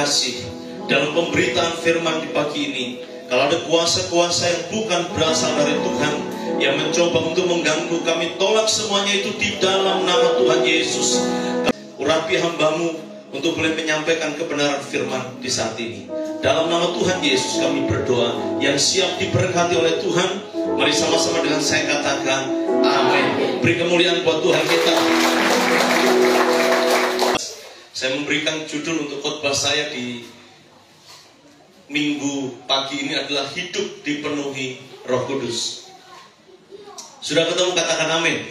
kasih dalam pemberitaan firman di pagi ini. Kalau ada kuasa-kuasa yang bukan berasal dari Tuhan yang mencoba untuk mengganggu, kami tolak semuanya itu di dalam nama Tuhan Yesus. Urapi hamba-Mu untuk boleh menyampaikan kebenaran firman di saat ini. Dalam nama Tuhan Yesus kami berdoa. Yang siap diberkati oleh Tuhan, mari sama-sama dengan saya katakan amin. Beri kemuliaan buat Tuhan kita. Saya memberikan judul untuk khotbah saya di minggu pagi ini adalah hidup dipenuhi Roh Kudus. Sudah ketemu, katakan amin.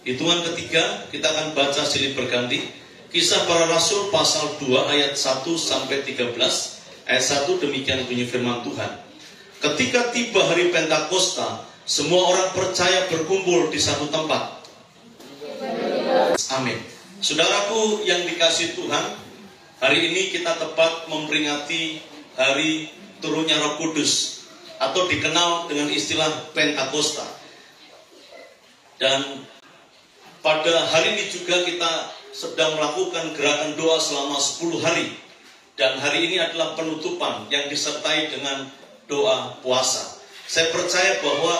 Hitungan ketiga kita akan baca silih berganti. Kisah Para Rasul pasal 2 ayat 1 sampai 13. Ayat 1 demikian bunyi firman Tuhan. Ketika tiba hari Pentakosta, semua orang percaya berkumpul di satu tempat. Amin. Saudaraku yang dikasihi Tuhan, hari ini kita tepat memperingati hari turunnya Roh Kudus atau dikenal dengan istilah Pentakosta. Dan pada hari ini juga kita sedang melakukan gerakan doa selama 10 hari. Dan hari ini adalah penutupan yang disertai dengan doa puasa. Saya percaya bahwa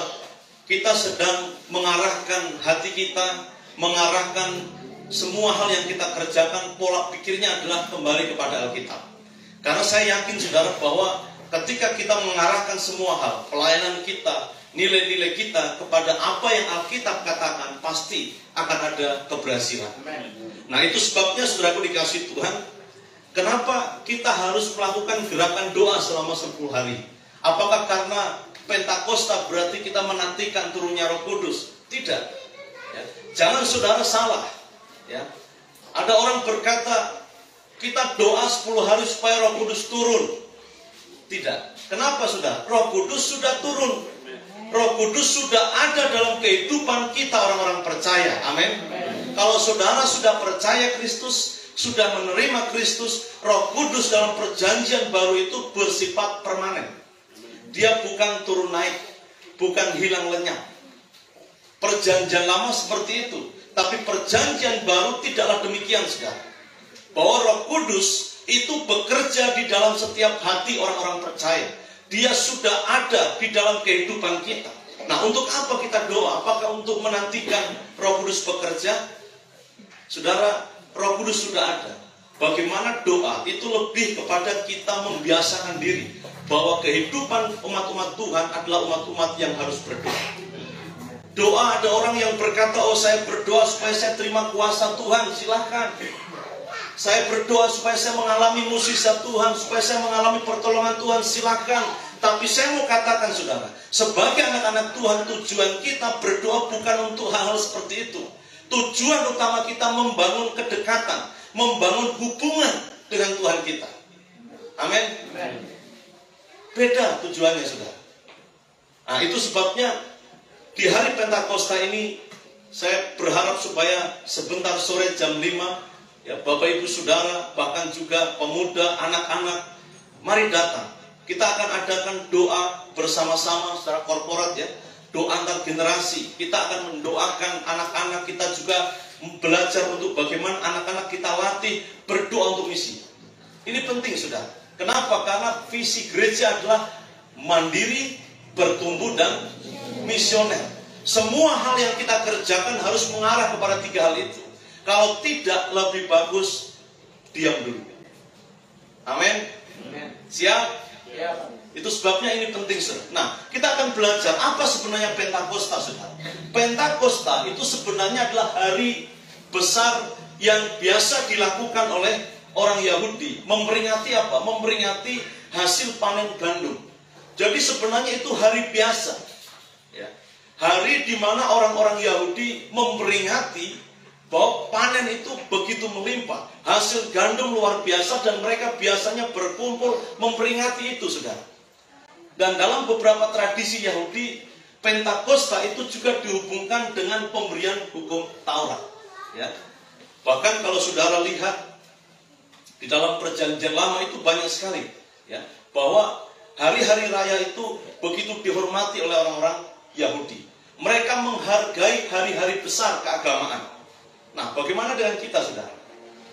kita sedang mengarahkan hati kita, mengarahkan semua hal yang kita kerjakan, pola pikirnya adalah kembali kepada Alkitab. Karena saya yakin saudara bahwa ketika kita mengarahkan semua hal, pelayanan kita, nilai-nilai kita kepada apa yang Alkitab katakan, pasti akan ada keberhasilan. Nah itu sebabnya saudaraku dikasih Tuhan, kenapa kita harus melakukan gerakan doa selama 10 hari? Apakah karena Pentakosta berarti kita menantikan turunnya Roh Kudus? Tidak. Ya. Jangan saudara salah. Ya. Ada orang berkata, kita doa 10 hari supaya Roh Kudus turun. Tidak. Kenapa saudara? Roh Kudus sudah turun. Roh Kudus sudah ada dalam kehidupan kita orang-orang percaya. Amin. Kalau saudara sudah percaya Kristus, sudah menerima Kristus, Roh Kudus dalam perjanjian baru itu bersifat permanen. Dia bukan turun naik, bukan hilang lenyap. Perjanjian lama seperti itu, tapi perjanjian baru tidaklah demikian saudara. Bahwa Roh Kudus itu bekerja di dalam setiap hati orang-orang percaya. Dia sudah ada di dalam kehidupan kita. Nah, untuk apa kita doa? Apakah untuk menantikan Roh Kudus bekerja? Saudara, Roh Kudus sudah ada. Bagaimana doa? Itu lebih kepada kita membiasakan diri bahwa kehidupan umat-umat Tuhan adalah umat-umat yang harus berdoa. Doa, ada orang yang berkata, oh saya berdoa supaya saya terima kuasa Tuhan. Silahkan. Saya berdoa supaya saya mengalami mukjizat Tuhan, supaya saya mengalami pertolongan Tuhan. Silahkan. Tapi saya mau katakan saudara, sebagai anak-anak Tuhan, tujuan kita berdoa bukan untuk hal-hal seperti itu. Tujuan utama kita membangun kedekatan, membangun hubungan dengan Tuhan kita. Amin. Beda tujuannya saudara. Nah itu sebabnya di hari Pentakosta ini saya berharap supaya sebentar sore jam 5, ya Bapak Ibu Saudara, bahkan juga pemuda, anak-anak, mari datang. Kita akan adakan doa bersama-sama secara korporat ya. Doa antar generasi. Kita akan mendoakan anak-anak kita, juga belajar untuk bagaimana anak-anak kita latih berdoa untuk misi. Ini penting saudara. Kenapa? Karena visi gereja adalah mandiri, bertumbuh, dan misioner. Semua hal yang kita kerjakan harus mengarah kepada 3 hal itu. Kalau tidak, lebih bagus diam dulu. Amin. Siap? Itu sebabnya ini penting saudara. Nah, kita akan belajar apa sebenarnya Pentakosta saudara. Pentakosta itu sebenarnya adalah hari besar yang biasa dilakukan oleh orang Yahudi. Memperingati apa? Memperingati hasil panen gandum. Jadi sebenarnya itu hari biasa ya. Hari di mana orang-orang Yahudi memperingati bahwa panen itu begitu melimpah, hasil gandum luar biasa, dan mereka biasanya berkumpul memperingati itu saudara. Dan dalam beberapa tradisi Yahudi, Pentakosta itu juga dihubungkan dengan pemberian hukum Taurat ya. Bahkan kalau saudara lihat di dalam perjanjian lama itu banyak sekali ya, bahwa hari-hari raya itu begitu dihormati oleh orang-orang Yahudi. Mereka menghargai hari-hari besar keagamaan. Nah, bagaimana dengan kita saudara?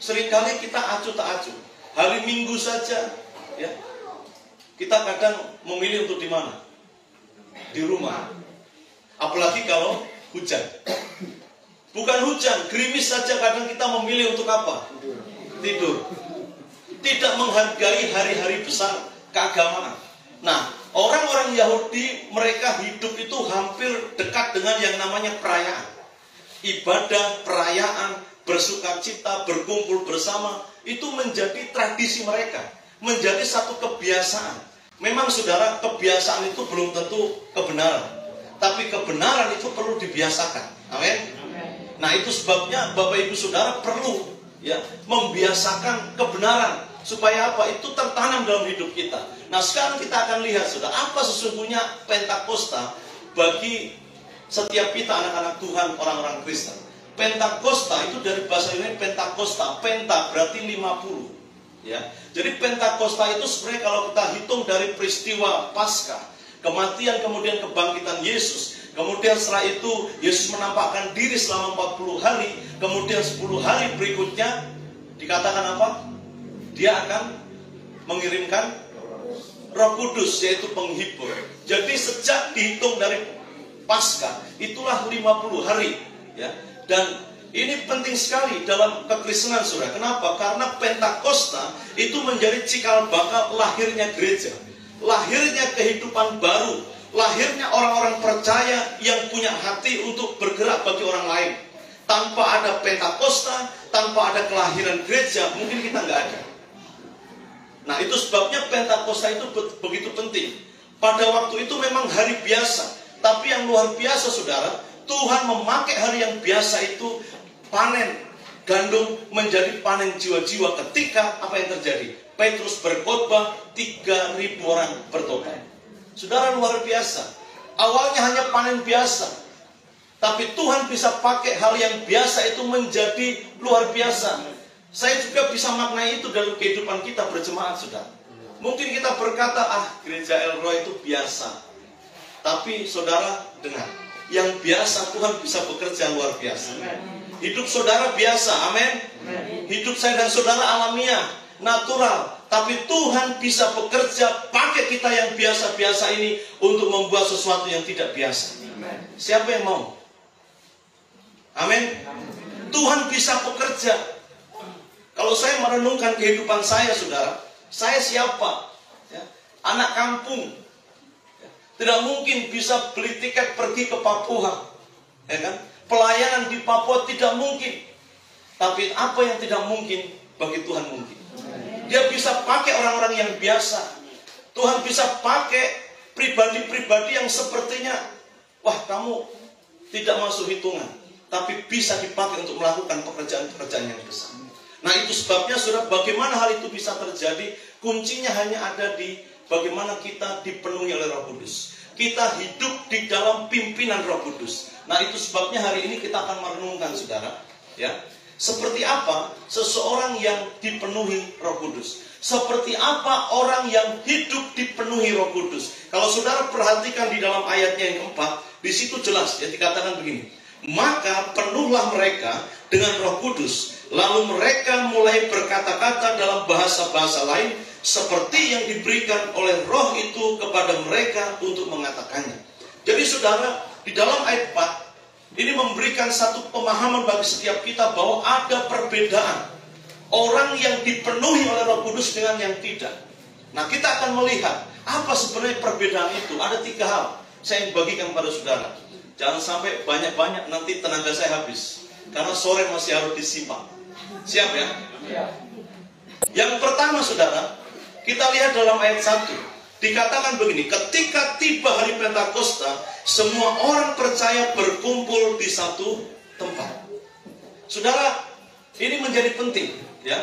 Seringkali kita acuh tak acuh. hari Minggu saja, ya, kita kadang memilih untuk di mana? Di rumah. Apalagi kalau hujan. Bukan hujan, gerimis saja kadang kita memilih untuk apa? Tidur. Tidak menghargai hari-hari besar keagamaan. Nah, orang-orang Yahudi, mereka hidup itu hampir dekat dengan yang namanya perayaan. Ibadah, perayaan, bersukacita, berkumpul bersama, itu menjadi tradisi mereka. Menjadi satu kebiasaan. Memang saudara, kebiasaan itu belum tentu kebenaran. Tapi kebenaran itu perlu dibiasakan. Amin. Nah, itu sebabnya Bapak Ibu Saudara perlu ya membiasakan kebenaran. Supaya apa? Itu tertanam dalam hidup kita. Nah, sekarang kita akan lihat saudara, apa sesungguhnya Pentakosta bagi setiap kita anak-anak Tuhan, orang-orang Kristen. Pentakosta itu dari bahasa Yunani Pentakosta. Penta berarti 50. Ya. Jadi Pentakosta itu sebenarnya kalau kita hitung dari peristiwa Paskah, kematian kemudian kebangkitan Yesus, kemudian setelah itu Yesus menampakkan diri selama 40 hari, kemudian 10 hari berikutnya dikatakan apa? Dia akan mengirimkan Roh Kudus, yaitu penghibur. Jadi sejak dihitung dari Paskah, itulah 50 hari, ya. Dan ini penting sekali dalam kekristenan, saudara. Kenapa? Karena Pentakosta itu menjadi cikal bakal lahirnya gereja, lahirnya kehidupan baru, lahirnya orang-orang percaya yang punya hati untuk bergerak bagi orang lain. Tanpa ada Pentakosta, tanpa ada kelahiran gereja, mungkin kita nggak ada. Nah, itu sebabnya Pentakosta itu begitu penting. Pada waktu itu memang hari biasa, tapi yang luar biasa saudara, Tuhan memakai hari yang biasa itu panen gandum menjadi panen jiwa-jiwa. Ketika apa yang terjadi? Petrus berkhotbah, 3.000 orang bertobat. Saudara, luar biasa. Awalnya hanya panen biasa, tapi Tuhan bisa pakai hal yang biasa itu menjadi luar biasa. Saya juga bisa maknai itu dalam kehidupan kita berjemaat, saudara. Mungkin kita berkata, gereja El Roy itu biasa. Tapi saudara, dengar, yang biasa Tuhan bisa bekerja luar biasa. Hidup saudara biasa, amin. Hidup saya dan saudara alamiah, natural. Tapi Tuhan bisa bekerja pakai kita yang biasa-biasa ini untuk membuat sesuatu yang tidak biasa. Siapa yang mau? Amin. Tuhan bisa bekerja. Kalau saya merenungkan kehidupan saya, saudara, saya siapa? Ya, anak kampung. Ya, tidak mungkin bisa beli tiket pergi ke Papua. Ya kan? Pelayanan di Papua tidak mungkin. Tapi apa yang tidak mungkin bagi Tuhan mungkin. Dia bisa pakai orang-orang yang biasa. Tuhan bisa pakai pribadi-pribadi yang sepertinya, wah, kamu tidak masuk hitungan, tapi bisa dipakai untuk melakukan pekerjaan-pekerjaan yang besar. Nah, itu sebabnya saudara, bagaimana hal itu bisa terjadi? Kuncinya hanya ada di bagaimana kita dipenuhi oleh Roh Kudus. Kita hidup di dalam pimpinan Roh Kudus. Nah, itu sebabnya hari ini kita akan merenungkan, saudara, ya, seperti apa seseorang yang dipenuhi Roh Kudus. Seperti apa orang yang hidup dipenuhi Roh Kudus. Kalau saudara perhatikan di dalam ayatnya yang keempat, di situ jelas ya dikatakan begini. Maka penuhlah mereka dengan Roh Kudus, lalu mereka mulai berkata-kata dalam bahasa-bahasa lain seperti yang diberikan oleh Roh itu kepada mereka untuk mengatakannya. Jadi saudara, di dalam ayat 4 ini memberikan satu pemahaman bagi setiap kita bahwa ada perbedaan orang yang dipenuhi oleh Roh Kudus dengan yang tidak. Nah, kita akan melihat apa sebenarnya perbedaan itu. Ada 3 hal saya ingin bagikan pada saudara. Jangan sampai banyak-banyak, nanti tenaga saya habis. Karena sore masih harus disimak. Siap ya? Yang pertama saudara, kita lihat dalam ayat 1. Dikatakan begini, ketika tiba hari Pentakosta, semua orang percaya berkumpul di satu tempat. Saudara, ini menjadi penting ya.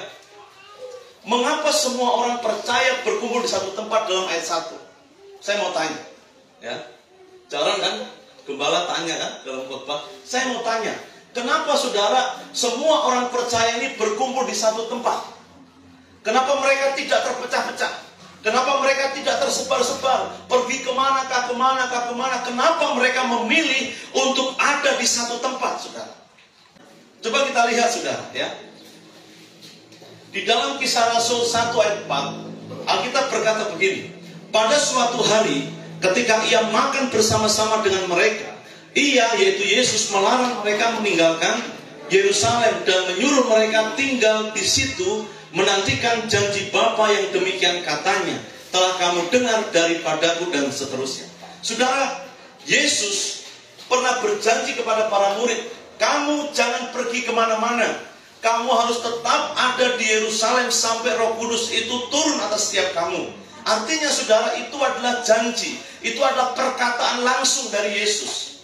Mengapa semua orang percaya berkumpul di satu tempat dalam ayat 1? Saya mau tanya ya. Jarang kan gembala tanya kan dalam khotbah. Saya mau tanya, kenapa saudara semua orang percaya ini berkumpul di satu tempat? Kenapa mereka tidak terpecah-pecah? Kenapa mereka tidak tersebar-sebar? Pergi kemanakah, kemanakah, kemana? Kenapa mereka memilih untuk ada di satu tempat, saudara? Coba kita lihat, saudara, ya. Di dalam Kisah Rasul 1 ayat 4, Alkitab berkata begini, pada suatu hari ketika ia makan bersama-sama dengan mereka, ia, yaitu Yesus, melarang mereka meninggalkan Yerusalem dan menyuruh mereka tinggal di situ menantikan janji Bapa yang demikian katanya, telah kamu dengar daripadaku, dan seterusnya. Saudara, Yesus pernah berjanji kepada para murid, kamu jangan pergi kemana-mana, kamu harus tetap ada di Yerusalem sampai Roh Kudus itu turun atas setiap kamu. Artinya saudara, itu adalah janji, itu adalah perkataan langsung dari Yesus.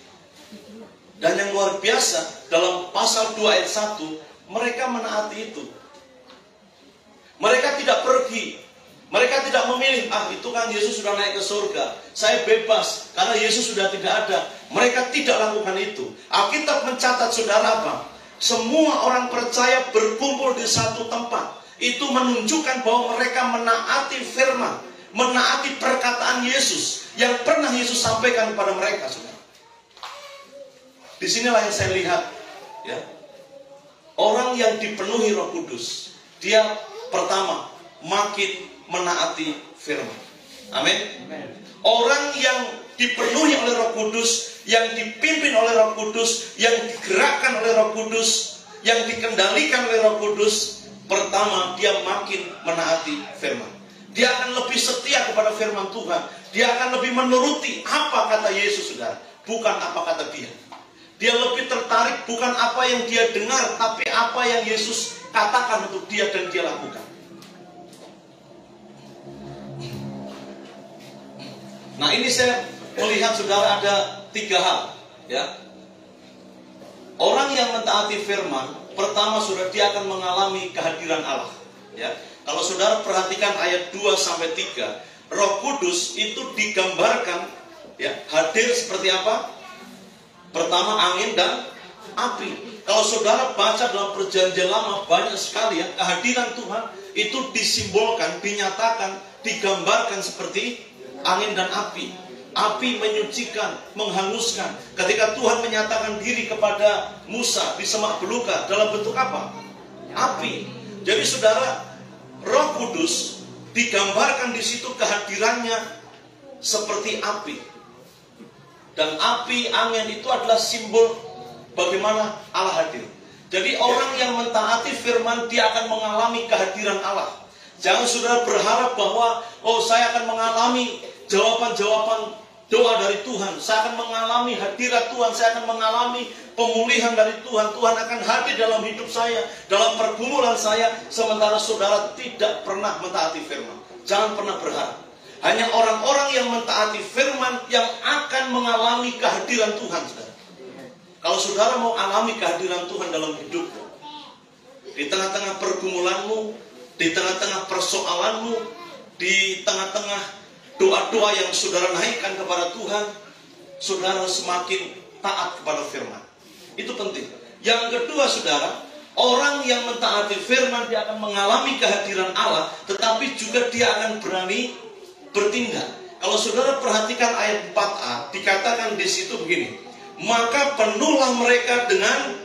Dan yang luar biasa, dalam pasal 2 ayat 1, mereka menaati itu. Mereka tidak pergi, mereka tidak memilih, itu kan Yesus sudah naik ke surga, saya bebas karena Yesus sudah tidak ada. Mereka tidak lakukan itu. Alkitab mencatat saudara apa? Semua orang percaya berkumpul di satu tempat. Itu menunjukkan bahwa mereka menaati firman, menaati perkataan Yesus yang pernah Yesus sampaikan kepada mereka, saudara. Disinilah yang saya lihat, ya, orang yang dipenuhi Roh Kudus, dia pertama makin menaati firman. Amin. Orang yang dipenuhi oleh Roh Kudus, yang dipimpin oleh Roh Kudus, yang digerakkan oleh Roh Kudus, yang dikendalikan oleh Roh Kudus, pertama dia makin menaati firman. Dia akan lebih setia kepada firman Tuhan. Dia akan lebih menuruti apa kata Yesus, saudara, bukan apa kata dia. Dia lebih tertarik bukan apa yang dia dengar, tapi apa yang Yesus katakan untuk dia dan dia lakukan. Nah, ini saya melihat saudara ada 3 hal, ya. Orang yang mentaati firman, pertama saudara, dia akan mengalami kehadiran Allah, ya. Kalau saudara perhatikan ayat 2 sampai 3, Roh Kudus itu digambarkan, ya, hadir seperti apa? Pertama angin dan api. Kalau saudara baca dalam Perjanjian Lama, banyak sekali ya kehadiran Tuhan itu disimbolkan, dinyatakan, digambarkan seperti angin dan api. Api menyucikan, menghanguskan. Ketika Tuhan menyatakan diri kepada Musa di semak belukar, dalam bentuk apa? Api. Jadi saudara, Roh Kudus digambarkan di situ kehadirannya seperti api. Dan api, angin itu adalah simbol bagaimana Allah hadir. Jadi orang yang mentaati firman, dia akan mengalami kehadiran Allah. Jangan saudara berharap bahwa, saya akan mengalami jawaban-jawaban doa dari Tuhan, saya akan mengalami hadirat Tuhan, saya akan mengalami pemulihan dari Tuhan, Tuhan akan hadir dalam hidup saya, dalam pergumulan saya, sementara saudara tidak pernah mentaati firman. Jangan pernah berharap. Hanya orang-orang yang mentaati firman yang akan mengalami kehadiran Tuhan, saudara. Kalau saudara mau alami kehadiran Tuhan dalam hidupmu, di tengah-tengah pergumulanmu, di tengah-tengah persoalanmu, di tengah-tengah doa-doa yang saudara naikkan kepada Tuhan, saudara semakin taat kepada firman. Itu penting. Yang kedua, saudara, orang yang mentaati firman, dia akan mengalami kehadiran Allah, tetapi juga dia akan berani bertindak. Kalau saudara perhatikan ayat 4a, dikatakan di situ begini, maka penuhlah mereka dengan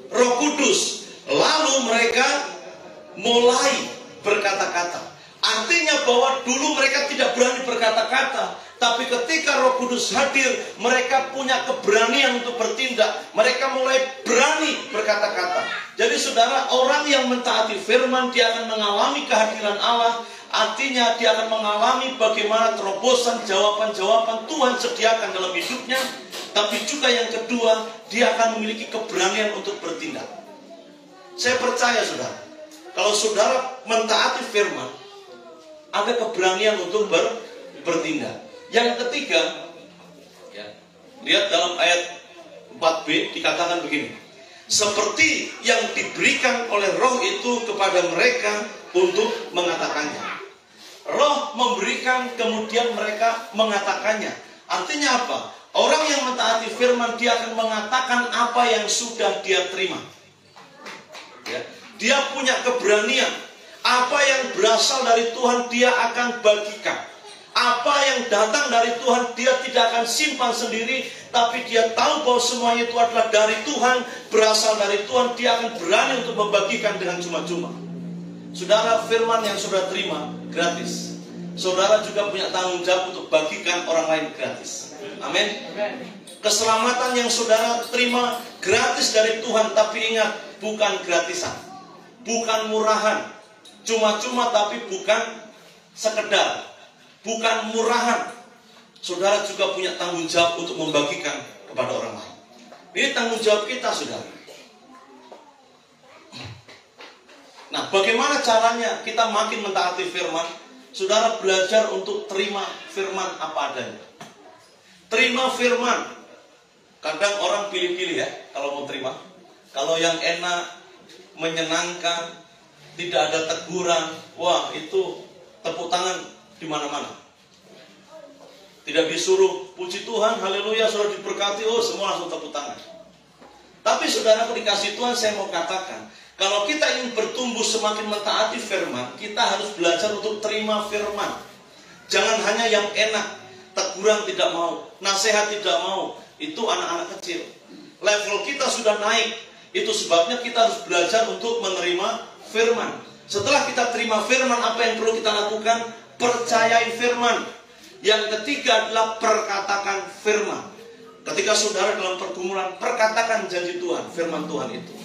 Roh Kudus, lalu mereka mulai berkata-kata. Artinya bahwa dulu mereka tidak berani berkata-kata, tapi ketika Roh Kudus hadir, mereka punya keberanian untuk bertindak. Mereka mulai berani berkata-kata. Jadi saudara, orang yang mentaati firman, dia akan mengalami kehadiran Allah. Artinya dia akan mengalami bagaimana terobosan jawaban-jawaban Tuhan sediakan dalam hidupnya. Tapi juga yang kedua, dia akan memiliki keberanian untuk bertindak. Saya percaya saudara, kalau saudara mentaati firman, ada keberanian untuk bertindak. Yang ketiga, ya, lihat dalam ayat 4b dikatakan begini, seperti yang diberikan oleh Roh itu kepada mereka untuk mengatakannya. Roh memberikan, kemudian mereka mengatakannya. Artinya apa? Orang yang mentaati firman, dia akan mengatakan apa yang sudah dia terima, ya. Dia punya keberanian. Apa yang berasal dari Tuhan, dia akan bagikan. Apa yang datang dari Tuhan, dia tidak akan simpan sendiri, tapi dia tahu bahwa semuanya itu adalah dari Tuhan, berasal dari Tuhan. Dia akan berani untuk membagikan dengan cuma-cuma. Saudara, firman yang saudara terima gratis. Saudara juga punya tanggung jawab untuk bagikan orang lain gratis. Amin. Keselamatan yang saudara terima gratis dari Tuhan, tapi ingat, bukan gratisan, bukan murahan, cuma-cuma, tapi bukan sekedar, bukan murahan. Saudara juga punya tanggung jawab untuk membagikan kepada orang lain. Ini tanggung jawab kita, saudara. Nah, bagaimana caranya kita makin mentaati firman? Saudara belajar untuk terima firman apa adanya. Terima firman. Kadang orang pilih-pilih ya kalau mau terima. Kalau yang enak, menyenangkan, tidak ada teguran, wah itu tepuk tangan di mana-mana. Tidak disuruh puji Tuhan, haleluya, sudah diberkati, oh semua langsung tepuk tangan. Tapi saudaraku dikasih Tuhan, saya mau katakan, kalau kita ingin bertumbuh semakin mentaati firman, kita harus belajar untuk terima firman. Jangan hanya yang enak, teguran tidak mau, nasihat tidak mau. Itu anak-anak kecil. Level kita sudah naik. Itu sebabnya kita harus belajar untuk menerima firman. Setelah kita terima firman, apa yang perlu kita lakukan? Percayai firman. Yang ketiga adalah perkatakan firman. Ketika saudara dalam pergumulan, perkatakan janji Tuhan, firman Tuhan itu.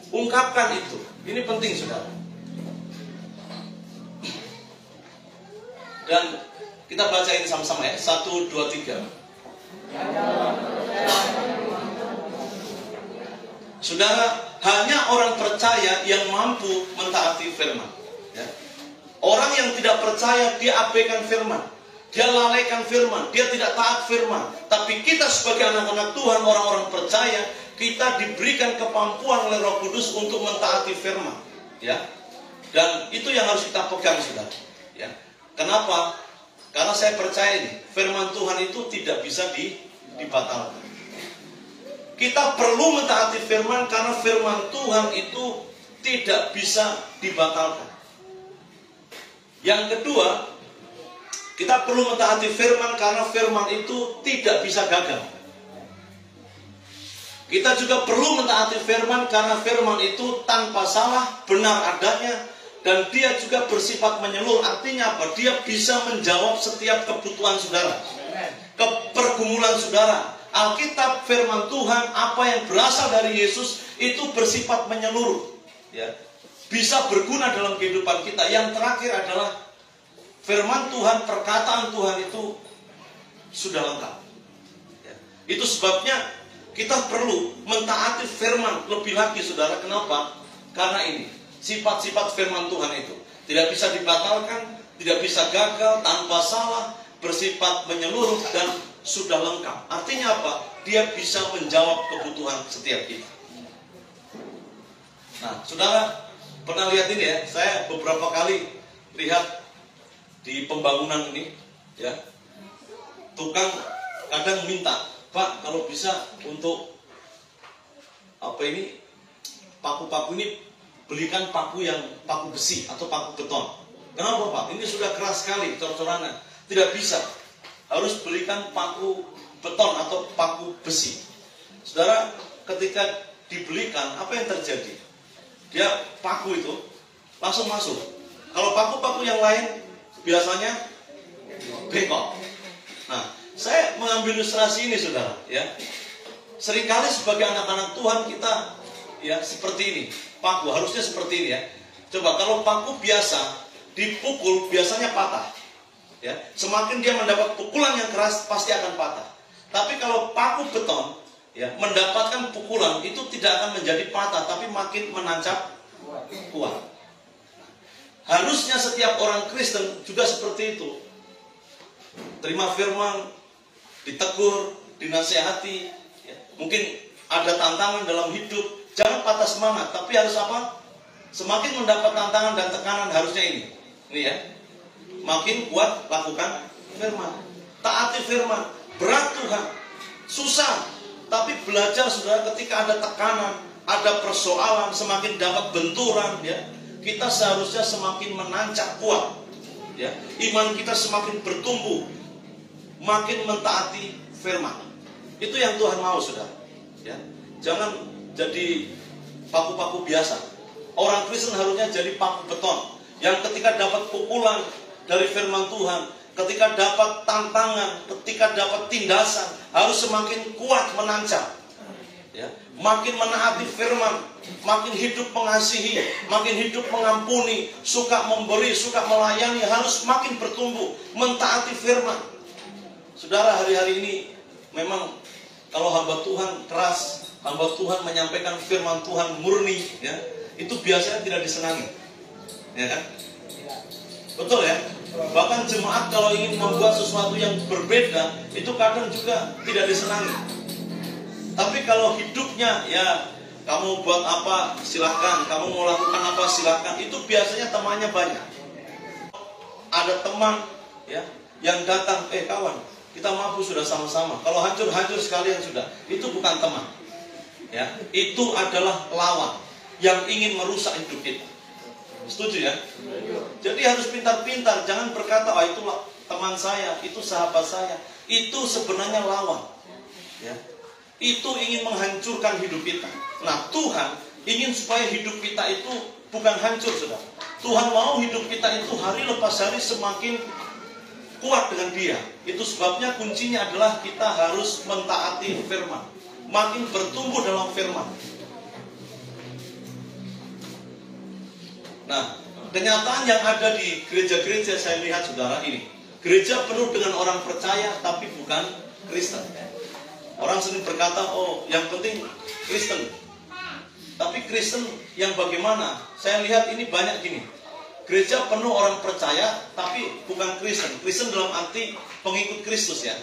Ungkapkan itu. Ini penting, saudara. Dan kita bacain sama-sama ya. 1, 2, 3. Saudara, hanya orang percaya yang mampu mentaati firman ya. Orang yang tidak percaya, dia abaikan firman, dia lalaikan firman, dia tidak taat firman. Tapi kita sebagai anak-anak Tuhan, orang-orang percaya, kita diberikan kemampuan oleh Roh Kudus untuk mentaati firman ya. Dan itu yang harus kita pegang, saudara ya. Kenapa? Karena saya percaya ini, firman Tuhan itu tidak bisa dibatalkan. Kita perlu mentaati firman karena firman Tuhan itu tidak bisa dibatalkan. Yang kedua, kita perlu mentaati firman karena firman itu tidak bisa gagal. Kita juga perlu mentaati firman karena firman itu tanpa salah, benar adanya, dan dia juga bersifat menyeluruh. Artinya apa? Dia bisa menjawab setiap kebutuhan saudara, pergumulan saudara. Alkitab firman Tuhan, apa yang berasal dari Yesus itu bersifat menyeluruh ya. Bisa berguna dalam kehidupan kita. Yang terakhir adalah firman Tuhan, perkataan Tuhan itu sudah lengkap ya. Itu sebabnya kita perlu mentaati firman lebih lagi, saudara. Kenapa? Karena ini sifat-sifat firman Tuhan itu tidak bisa dibatalkan, tidak bisa gagal, tanpa salah, bersifat menyeluruh, dan sudah lengkap. Artinya apa? Dia bisa menjawab kebutuhan setiap kita. Nah, saudara pernah lihat ini ya? Saya beberapa kali lihat di pembangunan ini ya, tukang kadang minta, Pak, kalau bisa untuk apa ini, paku-paku ini belikan paku yang paku besi atau paku beton. Kenapa, Pak? Ini sudah keras sekali, cor-corangan. Tidak bisa. Harus belikan paku beton atau paku besi. Saudara, ketika dibelikan, apa yang terjadi? Dia paku itu langsung masuk. Kalau paku-paku yang lain biasanya bengkok. Nah, saya mengambil ilustrasi ini, saudara ya. Seringkali sebagai anak-anak Tuhan kita ya seperti ini. Paku harusnya seperti ini ya. Coba kalau paku biasa dipukul biasanya patah ya. Semakin dia mendapat pukulan yang keras pasti akan patah. Tapi kalau paku beton ya, mendapatkan pukulan itu tidak akan menjadi patah, tapi makin menancap kuat. Harusnya setiap orang Kristen juga seperti itu. Terima firman, ditegur, dinasehati ya. Mungkin ada tantangan dalam hidup, jangan patah semangat, tapi harus apa? Semakin mendapat tantangan dan tekanan harusnya ini ya, makin kuat lakukan firman, taati firman. Berat Tuhan, susah, tapi belajar saudara, ketika ada tekanan, ada persoalan, semakin dapat benturan ya, kita seharusnya semakin menancap kuat ya. Iman kita semakin bertumbuh, makin mentaati firman. Itu yang Tuhan mau, saudara ya. Jangan jadi paku-paku biasa Orang Kristen harusnya jadi paku beton, yang ketika dapat pukulan dari firman Tuhan, ketika dapat tantangan, ketika dapat tindasan, harus semakin kuat menancap, ya, makin menaati firman, makin hidup mengasihi, makin hidup mengampuni, suka memberi, suka melayani, harus makin bertumbuh, mentaati firman. Saudara, hari-hari ini memang kalau hamba Tuhan keras, hamba Tuhan menyampaikan firman Tuhan murni, ya, itu biasanya tidak disenangi, ya kan? Betul ya? Bahkan jemaat kalau ingin membuat sesuatu yang berbeda, itu kadang juga tidak disenangi. Tapi kalau hidupnya, ya, kamu buat apa silahkan, kamu mau lakukan apa silahkan, itu biasanya temannya banyak. Ada teman, ya, yang datang, kawan, kita mampu sudah sama-sama. Kalau hancur-hancur sekalian sudah, itu bukan teman, ya, itu adalah lawan yang ingin merusak hidup kita. Setuju ya? Jadi harus pintar-pintar, jangan berkata, itu teman saya, itu sahabat saya. Itu sebenarnya lawan, ya. Itu ingin menghancurkan hidup kita. Nah, Tuhan ingin supaya hidup kita itu bukan hancur, saudara. Tuhan mau hidup kita itu hari lepas hari semakin kuat dengan Dia. Itu sebabnya kuncinya adalah kita harus mentaati firman, makin bertumbuh dalam firman. Nah, kenyataan yang ada di gereja-gereja saya lihat, saudara, ini gereja penuh dengan orang percaya tapi bukan Kristen. Orang sering berkata, yang penting Kristen. Tapi Kristen yang bagaimana? Saya lihat ini banyak gini. Gereja penuh orang percaya tapi bukan Kristen. Kristen dalam arti pengikut Kristus, ya.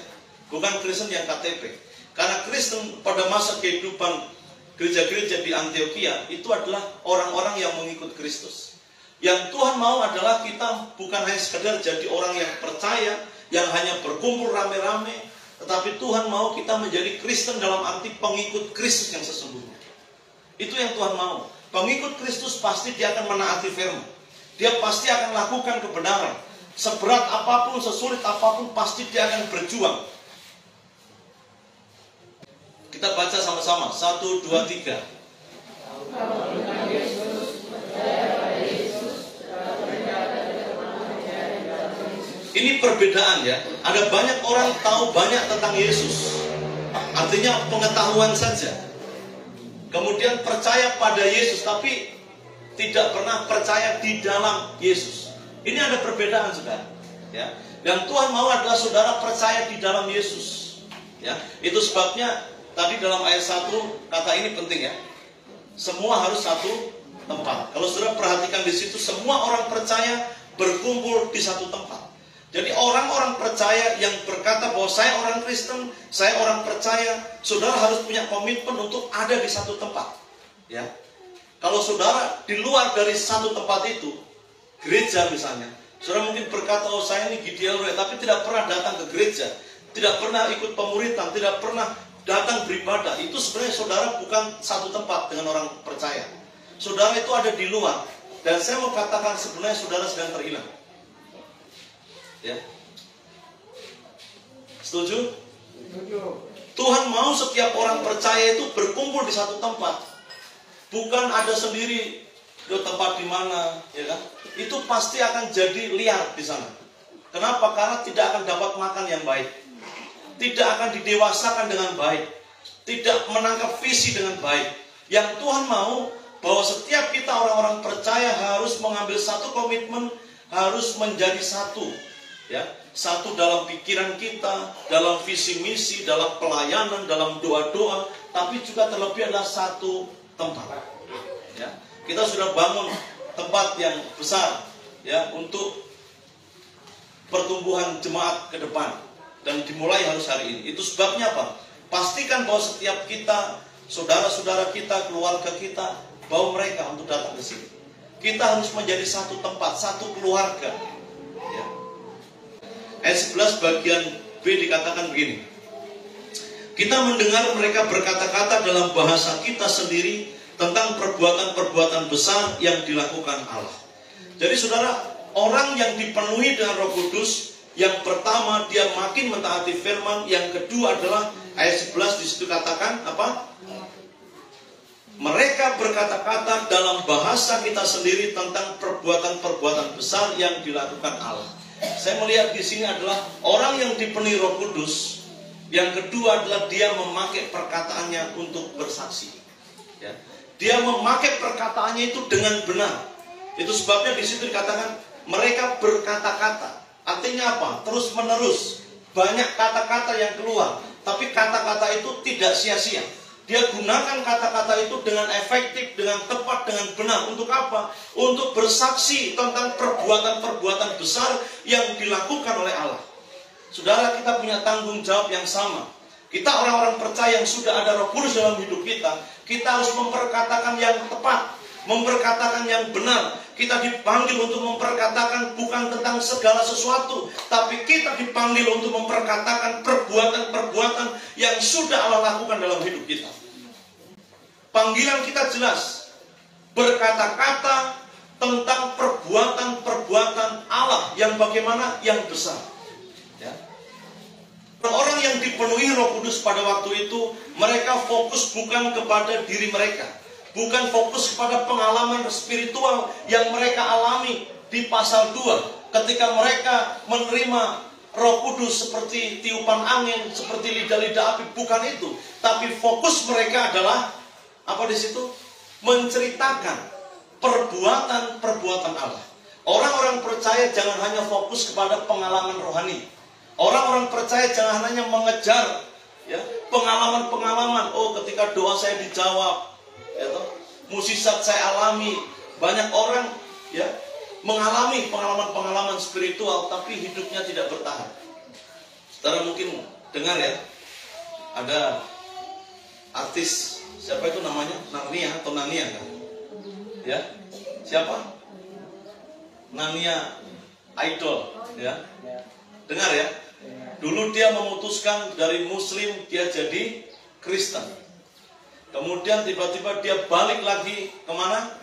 Bukan Kristen yang KTP. Karena Kristen pada masa kehidupan gereja-gereja di Antioquia itu adalah orang-orang yang mengikut Kristus. Yang Tuhan mau adalah kita bukan hanya sekedar jadi orang yang percaya, yang hanya berkumpul rame-rame, tetapi Tuhan mau kita menjadi Kristen dalam arti pengikut Kristus yang sesungguhnya. Itu yang Tuhan mau. Pengikut Kristus pasti dia akan menaati firman. Dia pasti akan lakukan kebenaran. Seberat apapun, sesulit apapun, pasti dia akan berjuang. Kita baca sama-sama. 1, 2, 3. Ini perbedaan, ya. Ada banyak orang tahu banyak tentang Yesus. Artinya pengetahuan saja. Kemudian percaya pada Yesus tapi tidak pernah percaya di dalam Yesus. Ini ada perbedaan, saudara, ya. Dan Tuhan mau adalah saudara percaya di dalam Yesus, ya. Itu sebabnya tadi dalam ayat 1 kata ini penting, ya. Semua harus satu tempat. Kalau saudara perhatikan di situ, semua orang percaya berkumpul di satu tempat. Jadi orang-orang percaya yang berkata bahwa saya orang Kristen, saya orang percaya, saudara harus punya komitmen untuk ada di satu tempat, ya. Kalau saudara di luar dari satu tempat itu, gereja misalnya, saudara mungkin berkata, saya ini Gideon Roy, tapi tidak pernah datang ke gereja, tidak pernah ikut pemuritan, tidak pernah datang beribadah. Itu sebenarnya saudara bukan satu tempat dengan orang percaya. Saudara itu ada di luar, dan saya mau katakan sebenarnya saudara sedang terhilang. Ya. Setuju? Tuhan mau setiap orang percaya itu berkumpul di satu tempat. Bukan ada sendiri di tempat di mana, ya kan? Itu pasti akan jadi liar di sana. Kenapa? Karena tidak akan dapat makan yang baik. Tidak akan didewasakan dengan baik. Tidak menangkap visi dengan baik. Yang Tuhan mau bahwa setiap kita orang-orang percaya harus mengambil satu komitmen, harus menjadi satu. Ya, satu dalam pikiran kita, dalam visi misi, dalam pelayanan, dalam doa-doa, tapi juga terlebih adalah satu tempat. Ya, kita sudah bangun tempat yang besar, ya, untuk pertumbuhan jemaat ke depan, dan dimulai harus hari ini. Itu sebabnya apa? Pastikan bahwa setiap kita, saudara-saudara kita, keluarga kita, bawa mereka untuk datang ke sini. Kita harus menjadi satu tempat, satu keluarga. Ya. Ayat 11 bagian B dikatakan begini. Kita mendengar mereka berkata-kata dalam bahasa kita sendiri tentang perbuatan-perbuatan besar yang dilakukan Allah. Jadi saudara, orang yang dipenuhi dengan Roh Kudus, yang pertama dia makin mentaati firman, yang kedua adalah ayat 11 di situ katakan apa? Mereka berkata-kata dalam bahasa kita sendiri tentang perbuatan-perbuatan besar yang dilakukan Allah. Saya melihat di sini adalah orang yang dipenuhi Roh Kudus. Yang kedua adalah dia memakai perkataannya untuk bersaksi. Ya. Dia memakai perkataannya itu dengan benar. Itu sebabnya di situ dikatakan mereka berkata-kata. Artinya apa? Terus menerus. Banyak kata-kata yang keluar. Tapi kata-kata itu tidak sia-sia. Dia gunakan kata-kata itu dengan efektif, dengan tepat, dengan benar. Untuk apa? Untuk bersaksi tentang perbuatan-perbuatan besar yang dilakukan oleh Allah. Saudara, kita punya tanggung jawab yang sama. Kita orang-orang percaya yang sudah ada Roh Kudus dalam hidup kita. Kita harus memperkatakan yang tepat, memperkatakan yang benar. Kita dipanggil untuk memperkatakan bukan tentang segala sesuatu, tapi kita dipanggil untuk memperkatakan perbuatan-perbuatan yang sudah Allah lakukan dalam hidup kita. Panggilan kita jelas, berkata-kata tentang perbuatan-perbuatan Allah yang bagaimana, yang besar. Ya. Orang yang dipenuhi Roh Kudus pada waktu itu, mereka fokus bukan kepada diri mereka, bukan fokus kepada pengalaman spiritual yang mereka alami di pasal 2. Ketika mereka menerima Roh Kudus seperti tiupan angin, seperti lidah-lidah api, bukan itu. Tapi fokus mereka adalah apa di situ? Menceritakan perbuatan-perbuatan Allah. Orang-orang percaya jangan hanya fokus kepada pengalaman rohani. Orang-orang percaya jangan hanya mengejar ya, pengalaman-pengalaman. Oh, ketika doa saya dijawab, ya, mukjizat saya alami. Banyak orang ya mengalami pengalaman-pengalaman spiritual, tapi hidupnya tidak bertahan. Saudara mungkin dengar ya, ada artis, siapa itu namanya? Narnia atau Nania kan? Ya, siapa? Nania Idol, ya. Dengar ya. Dulu dia memutuskan dari Muslim dia jadi Kristen. Kemudian tiba-tiba dia balik lagi kemana?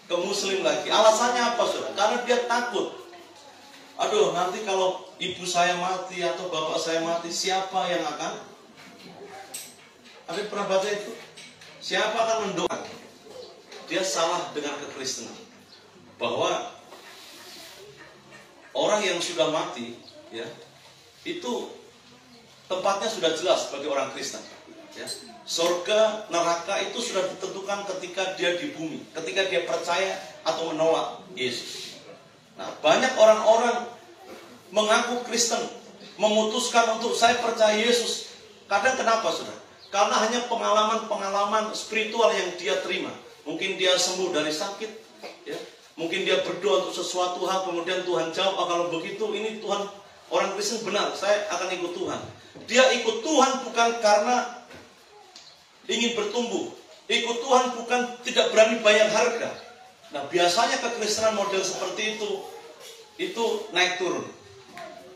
Ke Muslim lagi. Alasannya apa, saudara? Karena dia takut. Aduh, nanti kalau ibu saya mati atau bapak saya mati, siapa yang akan? Ada pernah baca itu? Siapa akan mendoakan? Dia salah dengan kekristenan. Bahwa orang yang sudah mati, ya, itu tempatnya sudah jelas bagi orang Kristen. Ya. Surga, neraka itu sudah ditentukan ketika dia di bumi, ketika dia percaya atau menolak Yesus. Nah, banyak orang-orang mengaku Kristen, memutuskan untuk saya percaya Yesus. Kadang kenapa, saudara? Karena hanya pengalaman-pengalaman spiritual yang dia terima. Mungkin dia sembuh dari sakit, ya. Mungkin dia berdoa untuk sesuatu hal, kemudian Tuhan jawab, oh, kalau begitu ini Tuhan, orang Kristen benar, saya akan ikut Tuhan. Dia ikut Tuhan bukan karena ingin bertumbuh. Ikut Tuhan bukan tidak berani bayar harga. Nah, biasanya kekristenan model seperti itu naik turun.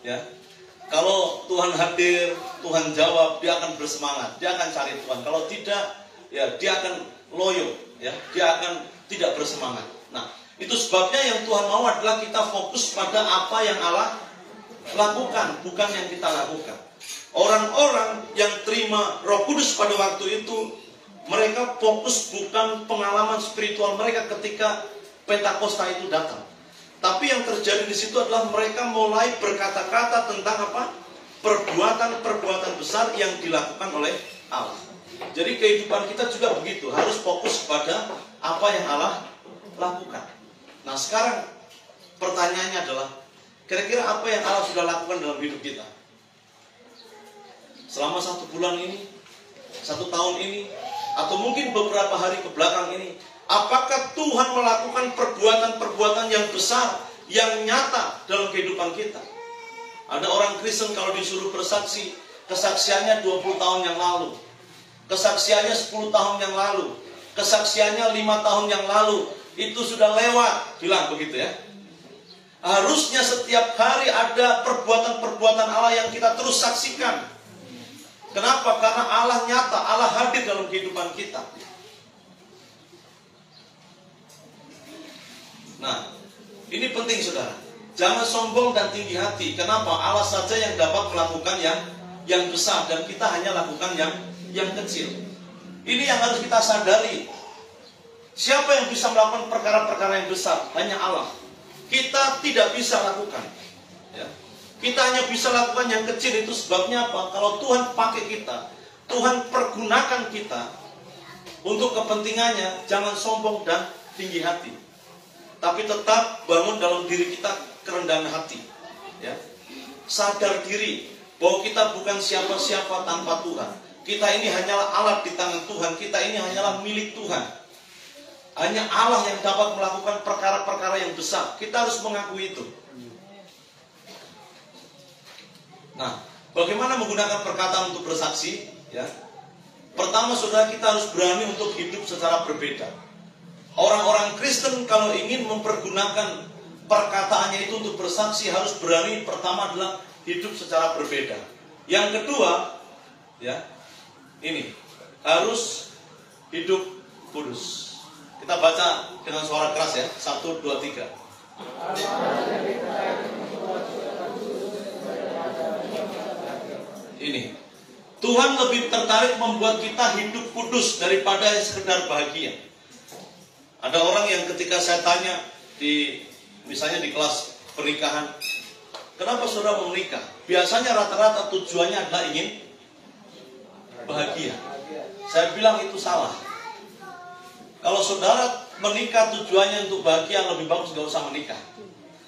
Ya. Kalau Tuhan hadir, Tuhan jawab, dia akan bersemangat, dia akan cari Tuhan. Kalau tidak, ya dia akan loyo, ya, dia akan tidak bersemangat. Nah, itu sebabnya yang Tuhan mau adalah kita fokus pada apa yang Allah lakukan, bukan yang kita lakukan. Orang-orang yang terima Roh Kudus pada waktu itu, mereka fokus bukan pengalaman spiritual mereka ketika Pentakosta itu datang. Tapi yang terjadi di situ adalah mereka mulai berkata-kata tentang apa? Perbuatan-perbuatan besar yang dilakukan oleh Allah. Jadi kehidupan kita juga begitu, harus fokus kepada apa yang Allah lakukan. Nah, sekarang pertanyaannya adalah, kira-kira apa yang Allah sudah lakukan dalam hidup kita? Selama 1 bulan ini, 1 tahun ini, atau mungkin beberapa hari ke belakang ini, apakah Tuhan melakukan perbuatan-perbuatan yang besar, yang nyata dalam kehidupan kita? Ada orang Kristen kalau disuruh bersaksi, kesaksiannya 20 tahun yang lalu, kesaksiannya 10 tahun yang lalu, kesaksiannya 5 tahun yang lalu, itu sudah lewat, bilang begitu ya. Harusnya setiap hari ada perbuatan-perbuatan Allah yang kita terus saksikan. Kenapa? Karena Allah nyata, Allah hadir dalam kehidupan kita. Nah, ini penting, saudara. Jangan sombong dan tinggi hati. Kenapa? Allah saja yang dapat melakukan yang besar, dan kita hanya lakukan yang kecil. Ini yang harus kita sadari. Siapa yang bisa melakukan perkara-perkara yang besar? Hanya Allah. Kita tidak bisa lakukan. Ya. Kita hanya bisa lakukan yang kecil. Itu sebabnya apa? Kalau Tuhan pakai kita, Tuhan pergunakan kita untuk kepentingannya, jangan sombong dan tinggi hati. Tapi tetap bangun dalam diri kita kerendahan hati. Ya. Sadar diri bahwa kita bukan siapa-siapa tanpa Tuhan. Kita ini hanyalah alat di tangan Tuhan. Kita ini hanyalah milik Tuhan. Hanya Allah yang dapat melakukan perkara-perkara yang besar. Kita harus mengakui itu. Nah, bagaimana menggunakan perkataan untuk bersaksi? Ya. Pertama, saudara, kita harus berani untuk hidup secara berbeda. Orang-orang Kristen kalau ingin mempergunakan perkataannya itu untuk bersaksi, harus berani. Pertama adalah hidup secara berbeda. Yang kedua, ya, ini harus hidup kudus. Kita baca dengan suara keras ya. 1, 2, 3. Ini Tuhan lebih tertarik membuat kita hidup kudus daripada sekedar bahagia. Ada orang yang ketika saya tanya misalnya di kelas pernikahan, kenapa saudara mau menikah? Biasanya rata-rata tujuannya adalah ingin bahagia. Saya bilang itu salah. Kalau saudara menikah tujuannya untuk bahagia, lebih bagus gak usah menikah.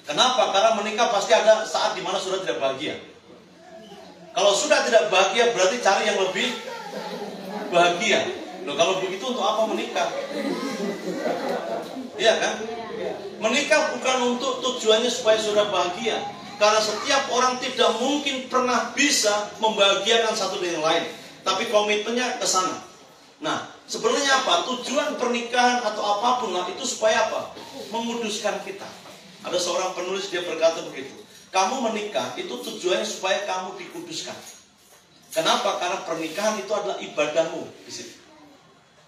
Kenapa? Karena menikah pasti ada saat dimana saudara tidak bahagia. Kalau sudah tidak bahagia, berarti cari yang lebih bahagia. Loh, kalau begitu untuk apa menikah? Iya kan? Menikah bukan untuk tujuannya supaya saudara bahagia. Karena setiap orang tidak mungkin pernah bisa membahagiakan satu dengan yang lain. Tapi komitmennya ke sana. Nah, sebenarnya apa? Tujuan pernikahan atau apapun lah itu supaya apa? Menguduskan kita. Ada seorang penulis, dia berkata begitu. Kamu menikah itu tujuannya supaya kamu dikuduskan. Kenapa? Karena pernikahan itu adalah ibadahmu di situ.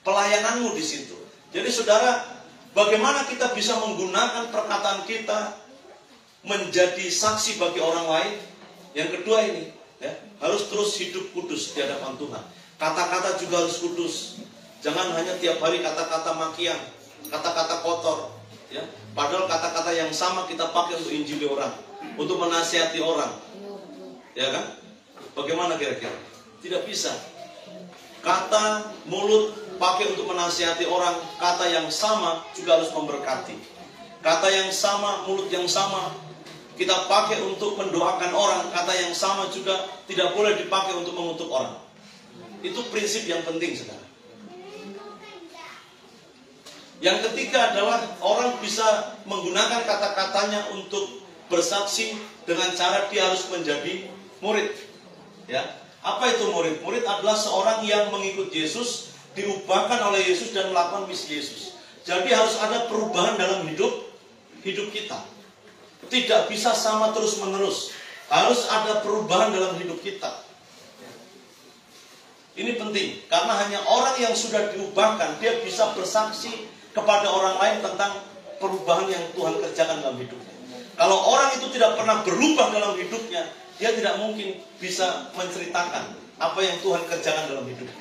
Pelayananmu di situ. Jadi saudara, bagaimana kita bisa menggunakan perkataan kita menjadi saksi bagi orang lain? Yang kedua ini, ya, harus terus hidup kudus di hadapan Tuhan. Kata-kata juga harus kudus. Jangan hanya tiap hari kata-kata makian, kata-kata kotor. Ya. Padahal kata-kata yang sama kita pakai untuk injili orang, untuk menasihati orang. Ya kan? Bagaimana kira-kira? Tidak bisa. Kata mulut pakai untuk menasihati orang, kata yang sama juga harus memberkati. Kata yang sama, mulut yang sama kita pakai untuk mendoakan orang, kata yang sama juga tidak boleh dipakai untuk mengutuk orang. Itu prinsip yang penting, saudara. Yang ketiga adalah orang bisa menggunakan kata-katanya untuk bersaksi dengan cara dia harus menjadi murid. Ya, apa itu murid? Murid adalah seorang yang mengikut Yesus, diubahkan oleh Yesus dan melakukan misi Yesus. Jadi harus ada perubahan dalam hidup kita. Tidak bisa sama terus-menerus. Harus ada perubahan dalam hidup kita. Ini penting, karena hanya orang yang sudah diubahkan, dia bisa bersaksi kepada orang lain tentang perubahan yang Tuhan kerjakan dalam hidupnya. Kalau orang itu tidak pernah berubah dalam hidupnya, dia tidak mungkin bisa menceritakan apa yang Tuhan kerjakan dalam hidupnya.